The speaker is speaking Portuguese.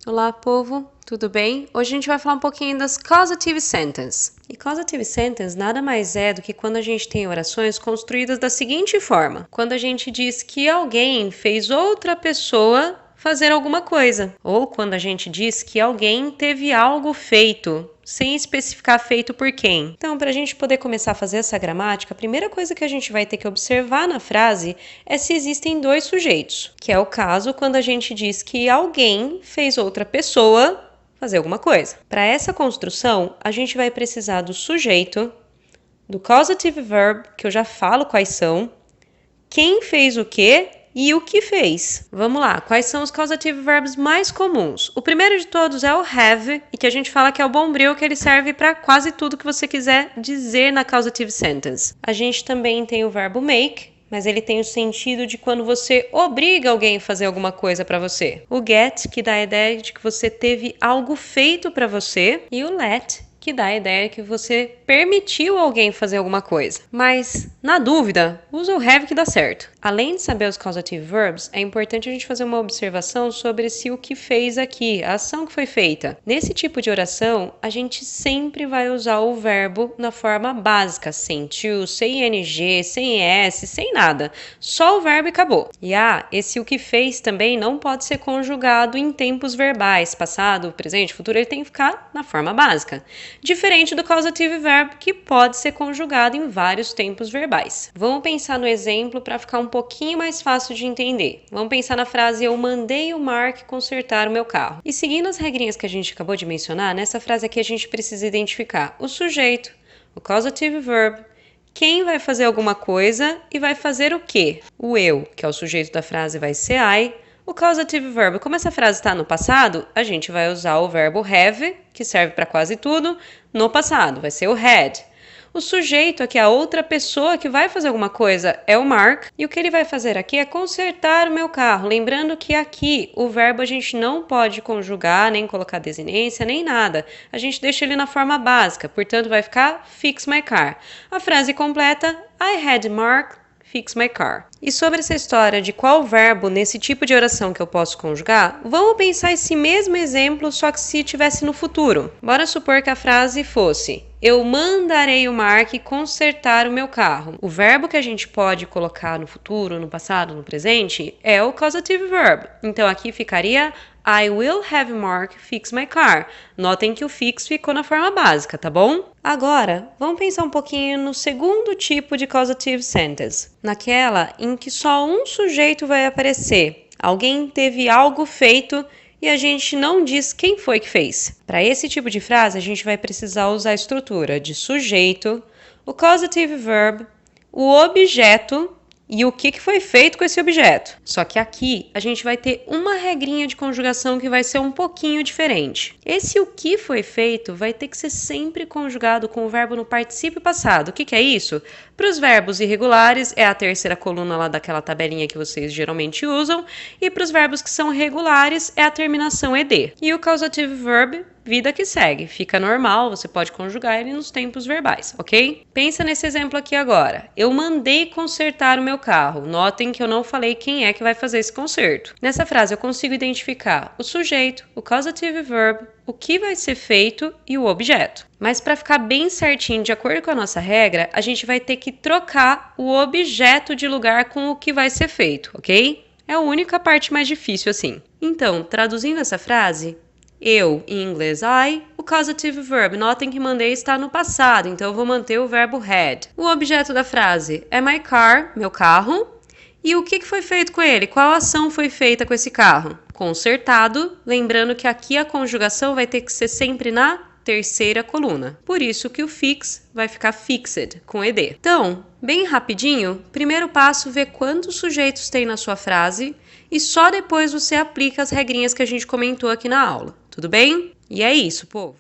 Olá, povo, tudo bem? Hoje a gente vai falar um pouquinho das causative sentences. E causative sentence nada mais é do que quando a gente tem orações construídas da seguinte forma. Quando a gente diz que alguém fez outra pessoa fazer alguma coisa. Ou quando a gente diz que alguém teve algo feito, sem especificar feito por quem. Então, para a gente poder começar a fazer essa gramática, a primeira coisa que a gente vai ter que observar na frase é se existem dois sujeitos, que é o caso quando a gente diz que alguém fez outra pessoa fazer alguma coisa. Para essa construção, a gente vai precisar do sujeito, do causative verb, que eu já falo quais são, quem fez o quê e o que fez. Vamos lá, quais são os causative verbs mais comuns? O primeiro de todos é o have, e que a gente fala que é o bombril, que ele serve para quase tudo que você quiser dizer na causative sentence. A gente também tem o verbo make, mas ele tem o sentido de quando você obriga alguém a fazer alguma coisa para você. O get, que dá a ideia de que você teve algo feito para você, e o let, que dá a ideia que você permitiu alguém fazer alguma coisa. Mas, na dúvida, usa o have que dá certo. Além de saber os causative verbs, é importante a gente fazer uma observação sobre se o que fez aqui, a ação que foi feita. Nesse tipo de oração, a gente sempre vai usar o verbo na forma básica, sem to, sem ing, sem s, sem nada. Só o verbo e acabou. E esse o que fez também não pode ser conjugado em tempos verbais, passado, presente, futuro, ele tem que ficar na forma básica. Diferente do causative verb, que pode ser conjugado em vários tempos verbais. Vamos pensar no exemplo para ficar um pouquinho mais fácil de entender. Vamos pensar na frase eu mandei o Mark consertar o meu carro. E seguindo as regrinhas que a gente acabou de mencionar, nessa frase aqui a gente precisa identificar o sujeito, o causative verb, quem vai fazer alguma coisa e vai fazer o quê? O eu, que é o sujeito da frase, vai ser I. O causative verb, como essa frase está no passado, a gente vai usar o verbo have, que serve para quase tudo, no passado, vai ser o had. O sujeito aqui, a outra pessoa que vai fazer alguma coisa, é o Mark, e o que ele vai fazer aqui é consertar o meu carro. Lembrando que aqui o verbo a gente não pode conjugar, nem colocar desinência, nem nada. A gente deixa ele na forma básica, portanto vai ficar fix my car. A frase completa, I had Mark fix my car. E sobre essa história de qual verbo nesse tipo de oração que eu posso conjugar, vamos pensar esse mesmo exemplo, só que se tivesse no futuro. Bora supor que a frase fosse eu mandarei o Mark consertar o meu carro. O verbo que a gente pode colocar no futuro, no passado, no presente, é o causative verb. Então aqui ficaria I will have Mark fix my car. Notem que o fix ficou na forma básica, tá bom? Agora, vamos pensar um pouquinho no segundo tipo de causative sentence. Naquela em que só um sujeito vai aparecer. Alguém teve algo feito e a gente não diz quem foi que fez. Para esse tipo de frase, a gente vai precisar usar a estrutura de sujeito, o causative verb, o objeto e o que foi feito com esse objeto. Só que aqui a gente vai ter uma regrinha de conjugação que vai ser um pouquinho diferente. Esse o que foi feito vai ter que ser sempre conjugado com o verbo no particípio passado. O que é isso? Para os verbos irregulares é a terceira coluna lá daquela tabelinha que vocês geralmente usam, e para os verbos que são regulares é a terminação ed. E o causative verb, vida que segue, fica normal, você pode conjugar ele nos tempos verbais, ok? Pensa nesse exemplo aqui agora. Eu mandei consertar o meu carro. Notem que eu não falei quem é que vai fazer esse conserto. Nessa frase eu consigo identificar o sujeito, o causative verb, o que vai ser feito e o objeto. Mas para ficar bem certinho, de acordo com a nossa regra, a gente vai ter que trocar o objeto de lugar com o que vai ser feito, ok? É a única parte mais difícil assim. Então, traduzindo essa frase, eu, em inglês I, o causative verb, notem que mandei está no passado, então eu vou manter o verbo had. O objeto da frase é my car, meu carro. E o que foi feito com ele? Qual ação foi feita com esse carro? Consertado, lembrando que aqui a conjugação vai ter que ser sempre na terceira coluna. Por isso que o fix vai ficar fixed, com ed. Então, bem rapidinho, primeiro passo, ver quantos sujeitos tem na sua frase e só depois você aplica as regrinhas que a gente comentou aqui na aula. Tudo bem? E é isso, povo!